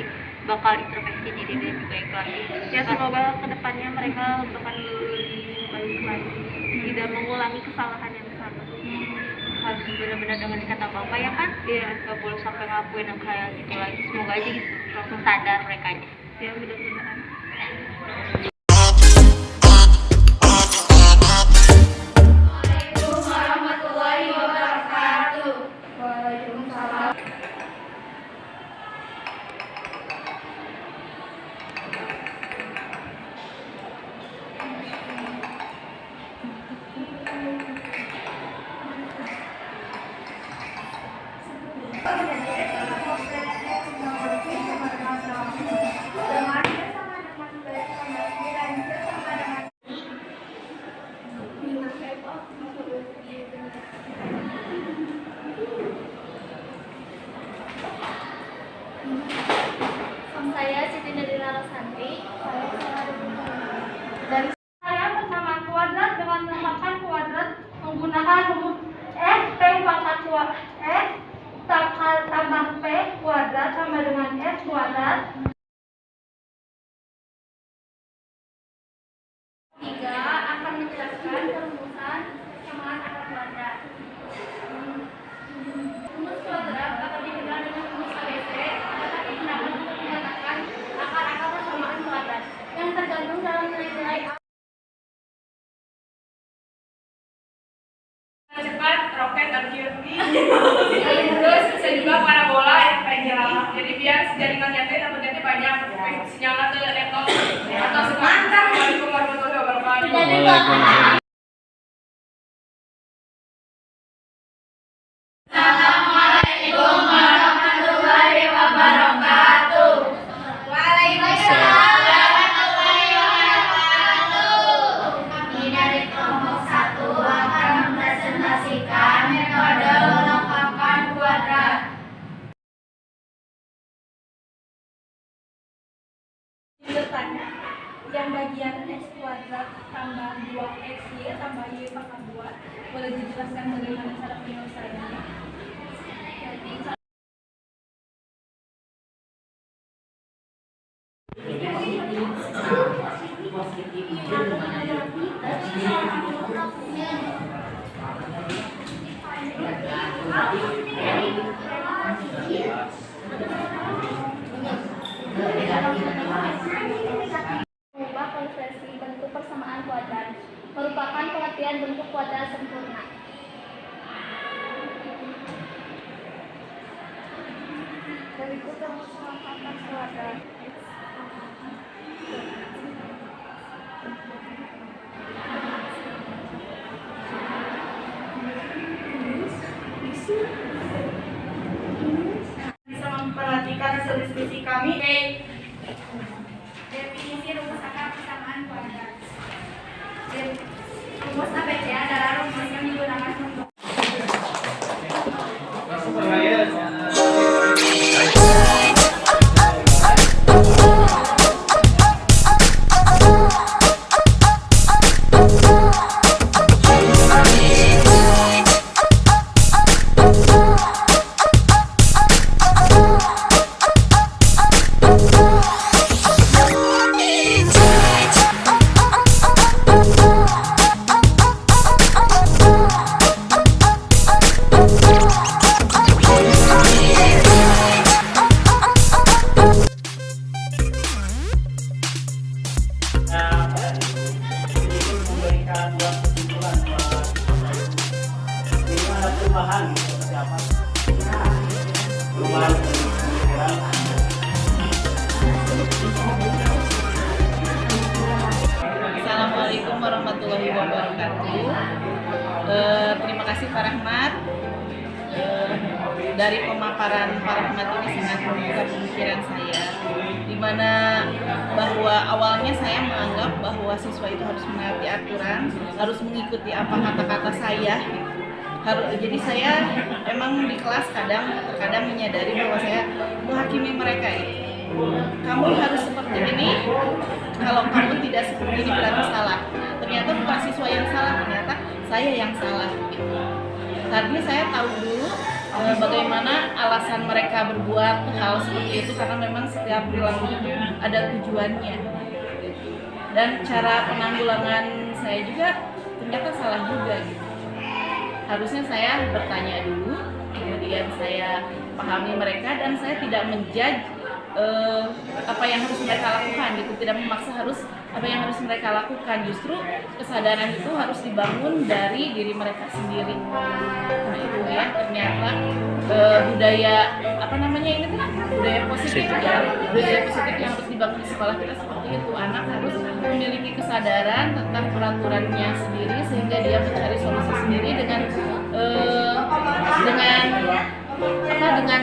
bakal intervensi jadi lebih baik lagi. Ya semoga kedepannya mereka bakal lebih baik lagi, tidak mengulangi kesalahan yang sama. Harus benar-benar dengan kata bapak ya kan, dia gak boleh sampai ngelakuin yang kayak gitu lagi. Semoga aja gitu langsung sadar mereka aja. Ya mudah-mudahan. Saya Siti Nadira Rosanti. Dan saya bersama kuadrat dengan menambahkan kuadrat menggunakan rumus S P pangkat 2 S
Terus bisa juga parabola yang panjang. Jadi biar jaringannya dapatnya banyak. Sinyalnya ke laptop atau semacam. Waalaikumsalam warahmatullahi wabarakatuh. Assalamualaikum warahmatullahi wabarakatuh. Waalaikumsalam warahmatullahi wabarakatuh. Kami dari kelompok 1 akan mempresentasikan metode melengkapkan kuadrat.
Bertanya, yang bagian x kuadrat tambah 2xy tambah y pangkat 2 boleh dijelaskan bagaimana cara penyelesaiannya?
Mengubah konversi bentuk persamaan kuadrat merupakan pengertian bentuk kuadrat sempurna. Berikut rumus melengkapkan kuadrat.
Bisa memperhatikan hasil diskusi kami.
Definisi rumus akar persamaan kuadrat. Rumus ABC adalah rumus yang digunakan untuk
memberikan buat kesimpulan ini ada perubahan seperti apa? Perubahan pemikiran.
Assalamualaikum warahmatullahi wabarakatuh. Terima kasih Pak Rahmat. Dari pemaparan Pak Rahmat ini sangat membuka pemikiran saya, di mana bahwa awalnya saya menganggap bahwa siswa itu harus menaati aturan, harus mengikuti apa kata-kata saya. Jadi saya emang di kelas kadang menyadari bahwa saya menghakimi mereka itu. Kamu harus seperti ini, kalau kamu tidak seperti ini berarti salah. Ternyata bukan siswa yang salah, ternyata saya yang salah. Karena saya tahu dulu bagaimana alasan mereka berbuat hal seperti itu, karena memang setiap perilaku itu ada tujuannya. Dan cara penanggulangan saya juga ternyata salah juga. Harusnya saya bertanya dulu, kemudian saya pahami mereka dan saya tidak menjudge apa yang harus mereka lakukan gitu, tidak memaksa harus apa yang harus mereka lakukan. Justru kesadaran itu harus dibangun dari diri mereka sendiri. Nah itu ya, ternyata budaya apa namanya ini tuh budaya positif ya, budaya positif yang harus dibangun di sekolah kita seperti itu. Anak harus memiliki kesadaran tentang peraturannya sendiri sehingga dia mencari solusi sendiri dengan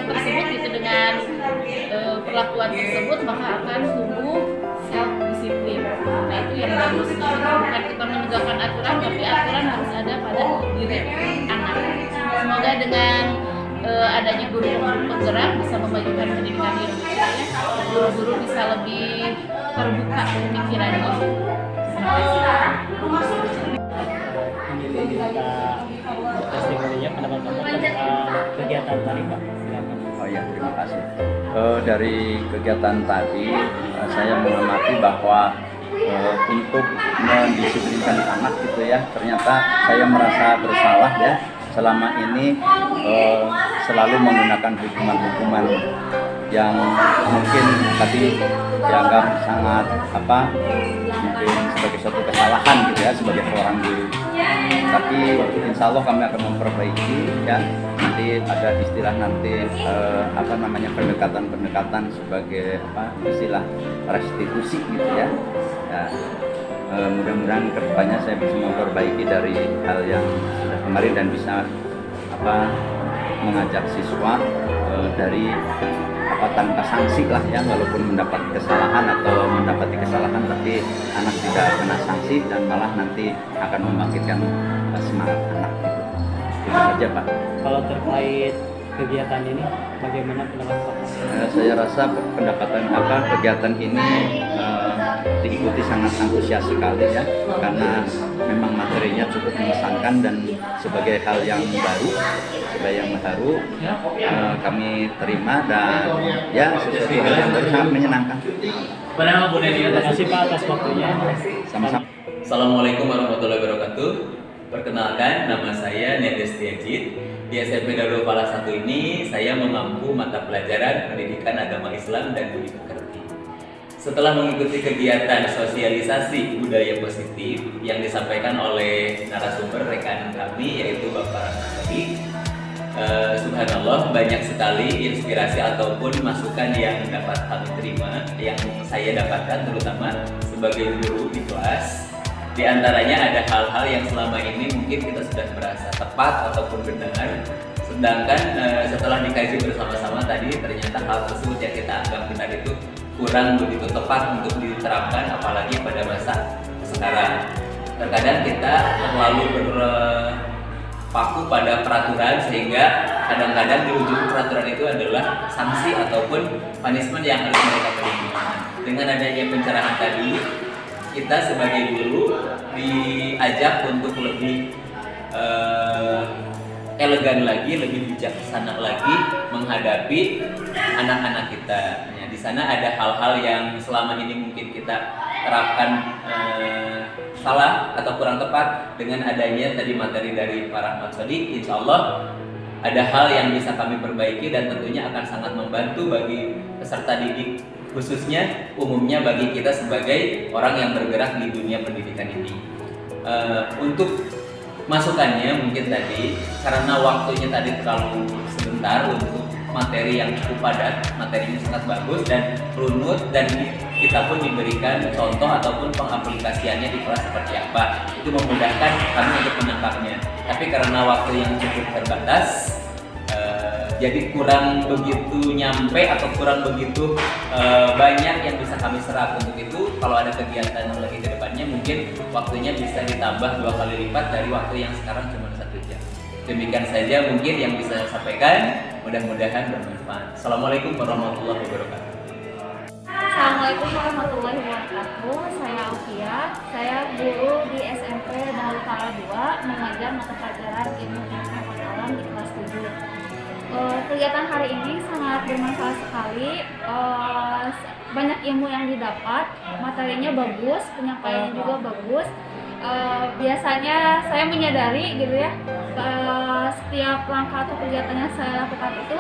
tersebut gitu, dengan perlakuan tersebut maka akan tumbuh self disiplin. Nah itu yang bagus, bukan kita menegakkan aturan, tapi aturan harus ada pada diri anak. Semoga dengan adanya guru-guru penggerak bisa memajukan pendidikan di Indonesia, guru-guru bisa lebih terbuka pemikirannya. Terima kasih.
Testimoninya pendapat Bapak tentang kegiatan tadi Pak. Silakan.
Oh ya, terima kasih. Dari kegiatan tadi saya mengamati bahwa untuk mendisiplinkan anak gitu ya, ternyata saya merasa bersalah ya selama ini selalu menggunakan hukuman-hukuman yang mungkin tadi dianggap sangat mungkin sebagai suatu kesalahan gitu ya sebagai seorang guru. Tapi insya Allah kami akan memperbaiki ya Jadi ada istilah nanti pendekatan sebagai istilah restitusi gitu ya. Mudah-mudahan kedepannya saya bisa memperbaiki dari hal yang sudah kemarin dan bisa mengajak siswa dari tanpa sanksi lah ya, walaupun mendapat kesalahan atau mendapati kesalahan tapi anak tidak kena sanksi dan malah nanti akan membangkitkan semangat anak gitu. Itu saja Pak.
Kalau terkait kegiatan ini, bagaimana pendapat Bapak?
Saya rasa kegiatan ini diikuti sangat antusias sekali ya, karena memang materinya cukup mengesankan dan sebagai hal yang baru, kami terima dan ya sesuatu hal yang baru sangat menyenangkan.
Terima kasih Pak atas waktunya.
Sama-sama.
Assalamualaikum warahmatullahi wabarakatuh. Perkenalkan, nama saya Nedes Tiajid. Di SMP Darul Falah 1 ini saya mengampu mata pelajaran Pendidikan Agama Islam dan Budi Pekerti. Setelah mengikuti kegiatan sosialisasi budaya positif yang disampaikan oleh narasumber rekan kami yaitu Bapak Rahmadi, subhanallah banyak sekali inspirasi ataupun masukan yang dapat kami terima, yang saya dapatkan terutama sebagai guru di kelas. Di antaranya ada hal-hal yang selama ini mungkin kita sudah merasa tepat ataupun benar, sedangkan setelah dikaji bersama-sama tadi ternyata hal tersebut yang kita anggap benar itu kurang begitu tepat untuk diterapkan, apalagi pada masa sekarang. Terkadang kita terlalu berpaku pada peraturan sehingga kadang-kadang di ujung peraturan itu adalah sanksi ataupun punishment yang harus mereka terima. Dengan adanya pencerahan tadi, kita sebagai guru diajak untuk lebih elegan lagi, lebih bijaksana lagi menghadapi anak-anak kita. Nah, di sana ada hal-hal yang selama ini mungkin kita terapkan salah atau kurang tepat. Dengan adanya tadi materi dari Pak Rahmat Sodik, insya Allah ada hal yang bisa kami perbaiki dan tentunya akan sangat membantu bagi peserta didik, khususnya umumnya bagi kita sebagai orang yang bergerak di dunia pendidikan ini. Untuk masukannya mungkin tadi, karena waktunya tadi terlalu sebentar untuk materi yang cukup padat, materinya sangat bagus dan runut, dan kita pun diberikan contoh ataupun pengaplikasiannya di kelas seperti apa, itu memudahkan kami untuk menangkapnya. Tapi karena waktu yang cukup terbatas, jadi kurang begitu nyampe atau kurang begitu banyak yang bisa kami serap. Untuk itu kalau ada kegiatan lagi ke depannya mungkin waktunya bisa ditambah 2 kali lipat dari waktu yang sekarang cuma 1 jam. Demikian saja mungkin yang bisa saya sampaikan, mudah-mudahan bermanfaat. Assalamualaikum warahmatullahi wabarakatuh.
Assalamualaikum warahmatullahi wabarakatuh. Saya Alfia, saya guru di SMP Darul Falah 2, mengajar mata pelajaran ilmu pengetahuan alam di kelas 7. Kegiatan hari ini sangat bermanfaat sekali, banyak ilmu yang didapat, materinya bagus, penyampaiannya juga bagus. Biasanya saya menyadari gitu ya, setiap langkah atau kegiatan yang saya lakukan itu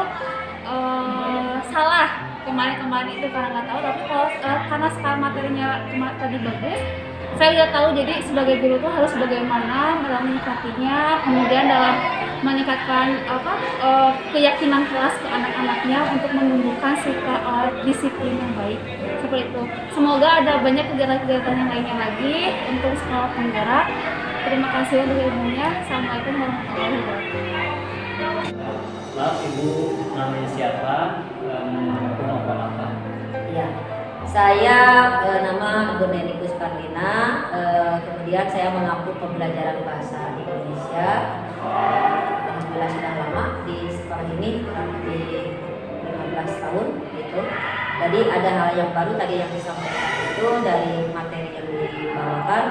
salah kemarin itu karena nggak tahu, tapi kalau karena sekarang materinya tadi bagus, saya udah tahu. Jadi sebagai guru tuh harus bagaimana dalam menyikapinya, kemudian dalam meningkatkan keyakinan kelas ke anak-anaknya untuk menumbuhkan sikap disiplin yang baik seperti itu. Semoga ada banyak kegiatan-kegiatan yang lainnya lagi untuk sekolah penggerak. Terima kasih untuk ilmunya. Assalamualaikum warahmatullahi wabarakatuh.
Maaf Ibu, namanya siapa? Mau apa?
Ya, saya nama Bu Neni Kusparlina. Kemudian saya mengampu pembelajaran bahasa Indonesia. Alhamdulillah sudah lama di sekolah ini, kurang lebih 15 tahun gitu. Jadi ada hal yang baru tadi yang disampaikan itu dari materi yang dibawakan,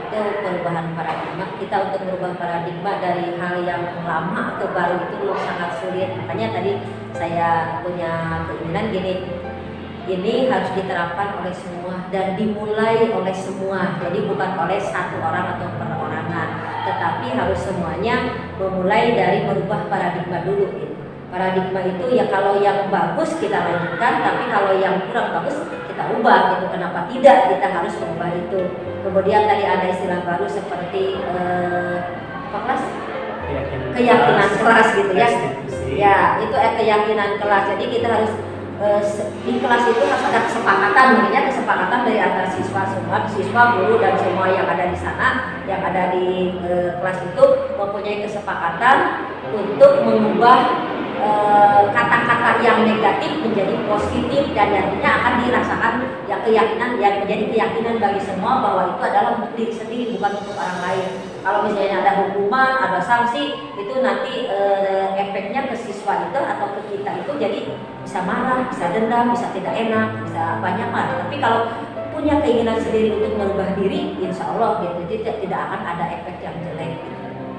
itu perubahan paradigma. Kita untuk merubah paradigma dari hal yang lama ke baru itu sangat sulit. Makanya tadi saya punya keinginan gini, ini harus diterapkan oleh semua dan dimulai oleh semua. Jadi bukan oleh satu orang atau perorangan, tetapi harus semuanya memulai dari merubah paradigma dulu gitu. Paradigma itu ya kalau yang bagus kita lanjutkan, tapi kalau yang kurang bagus kita ubah gitu. Kenapa tidak kita harus mengubah itu? Kemudian tadi ada istilah baru seperti apa kelas? Keyakinan kelas gitu ya. Ya, itu keyakinan kelas. Jadi kita harus di kelas itu harus ada kesepakatan, makanya kesepakatan dari antara siswa, guru dan semua yang ada di sana, yang ada di kelas itu mempunyai kesepakatan untuk mengubah kata-kata yang negatif menjadi positif dan nantinya akan dirasakan yang keyakinan yang menjadi keyakinan bagi semua bahwa itu adalah untuk diri sendiri bukan untuk orang lain. Kalau misalnya ada hukuman, ada sanksi, itu nanti efeknya ke siswa itu atau ke kita itu jadi bisa marah, bisa dendam, bisa tidak enak, bisa banyak hal. Tapi kalau punya keinginan sendiri untuk merubah diri, insya Allah gitu tidak akan ada efek yang jelek.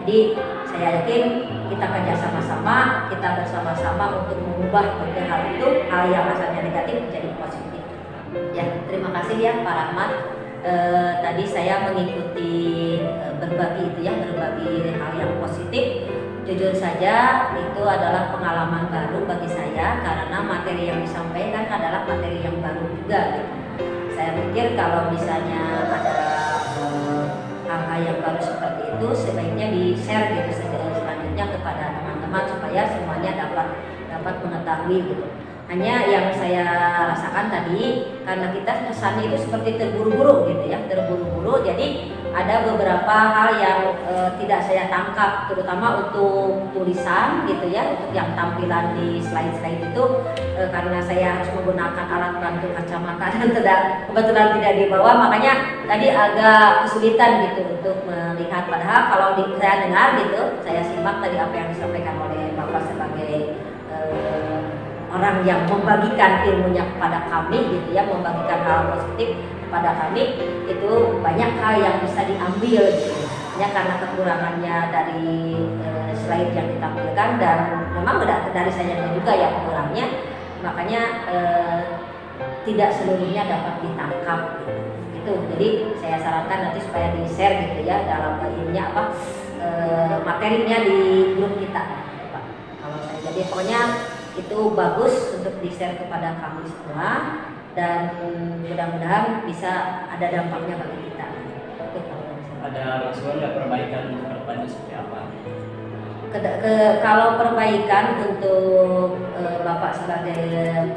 Jadi saya yakin kita kerja sama-sama, kita bersama-sama untuk mengubah hal itu, hal yang asalnya negatif menjadi positif. Ya, terima kasih ya Pak Rahmat. Tadi saya mengikuti berbagi hal yang positif. Jujur saja itu adalah pengalaman baru bagi saya karena materi yang disampaikan adalah materi yang baru juga. Gitu. Saya pikir kalau misalnya ada hal-hal yang baru seperti itu sebaiknya di-share gitu selanjutnya kepada teman-teman supaya semuanya dapat mengetahui gitu. Hanya yang saya rasakan tadi karena kita kesannya itu seperti terburu-buru gitu ya, terburu-buru. Jadi ada beberapa hal yang tidak saya tangkap, terutama untuk tulisan gitu ya, untuk yang tampilan di slide-slide itu karena saya harus menggunakan alat bantu kacamata dan kebetulan tidak dibawa, makanya tadi agak kesulitan gitu untuk melihat. Padahal kalau saya dengar gitu, saya simak tadi apa yang disampaikan oleh Bapak sebagai orang yang membagikan ilmunya kepada kami gitu ya, membagikan hal positif kepada kami, itu banyak hal yang bisa diambil gitu. Ya karena kekurangannya dari slide yang ditampilkan dan memang dari saya juga ya kurangnya, makanya tidak seluruhnya dapat ditangkap gitu. Itu jadi saya sarankan nanti supaya di-share gitu ya dalam ininya materinya di grup kita Pak. Kalau saya jadi pokoknya itu bagus untuk di-share kepada kami semua dan mudah-mudahan bisa ada dampaknya bagi kita.
Ada masukan nggak perbaikan untuk kedepannya seperti apa?
Kalau perbaikan untuk Bapak sebagai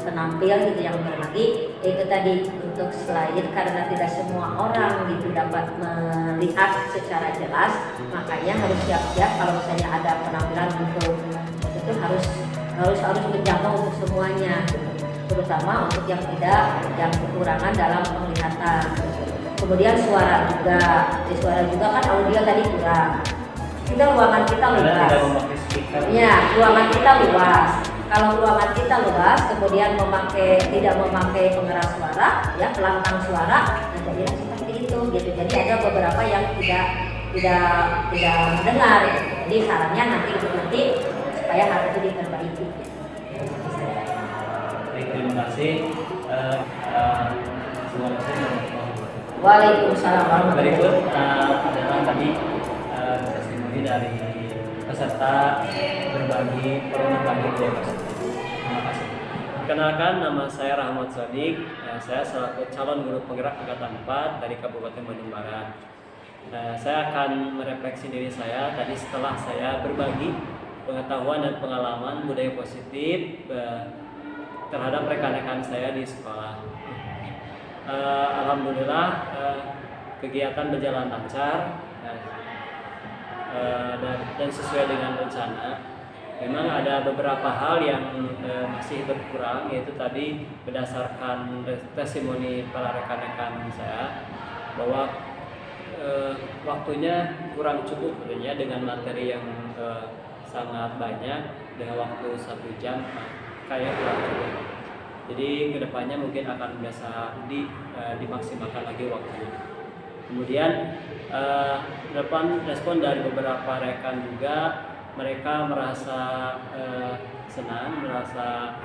penampil gitu yang berbagi, itu tadi untuk slide karena tidak semua orang gitu dapat melihat secara jelas, makanya harus siap-siap kalau misalnya ada penampilan untuk itu harus menjangkau untuk semuanya, terutama untuk yang kekurangan dalam penglihatan. Kemudian suara juga kan audio tadi kurang. Kita ruangan kita luas. Ya, ruangan kita luas. Kalau ruangan kita luas, kemudian tidak memakai pengeras suara, ya pelantang suara, jadi seperti itu gitu. Jadi ada beberapa yang tidak mendengar. Jadi sarannya nanti supaya hal itu diperbaiki.
Terima kasih.
Waalaikumsalam warahmatullahi
Berikut adalah tadi testimoni dari peserta berbagi budaya positif. Terima kasih. Perkenalkan, nama saya Rahmat Sodik. Saya selaku calon guru penggerak angkatan 4 dari Kabupaten Bandung Barat. Saya akan merefleksi diri saya tadi setelah saya berbagi pengetahuan dan pengalaman budaya positif terhadap rekan-rekan saya di sekolah. Alhamdulillah kegiatan berjalan lancar dan sesuai dengan rencana. Memang ada beberapa hal yang masih berkurang, yaitu tadi berdasarkan testimoni para rekan-rekan saya bahwa waktunya kurang cukup sebenarnya dengan materi yang sangat banyak dengan waktu 1 jam kayak kurang cukup. Jadi kedepannya mungkin akan biasa dimaksimalkan lagi waktunya. Kemudian respon dari beberapa rekan juga, mereka merasa senang, merasa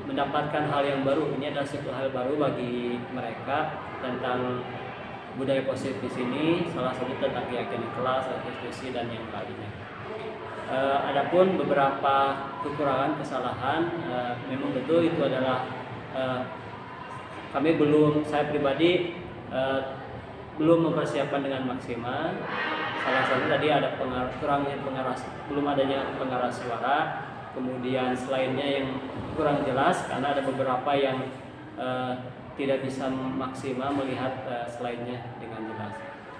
mendapatkan hal yang baru. Ini adalah suatu hal baru bagi mereka tentang budaya positif di sini, salah satu tentang keyakinan kelas, institusi dan yang lainnya. Adapun beberapa kekurangan, kesalahan, memang betul itu adalah saya pribadi belum mempersiapkan dengan maksimal. Salah satu tadi ada belum adanya pengeras suara, kemudian selainnya yang kurang jelas karena ada beberapa yang tidak bisa maksimal melihat slide-nya dengan jelas.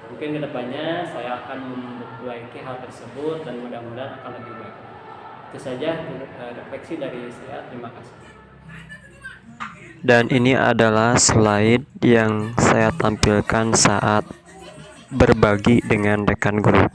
Mungkin kedepannya saya akan memperbaiki hal tersebut dan mudah-mudahan akan lebih baik. Itu saja refleksi dari saya. Terima kasih.
Dan ini adalah slide yang saya tampilkan saat berbagi dengan rekan guru.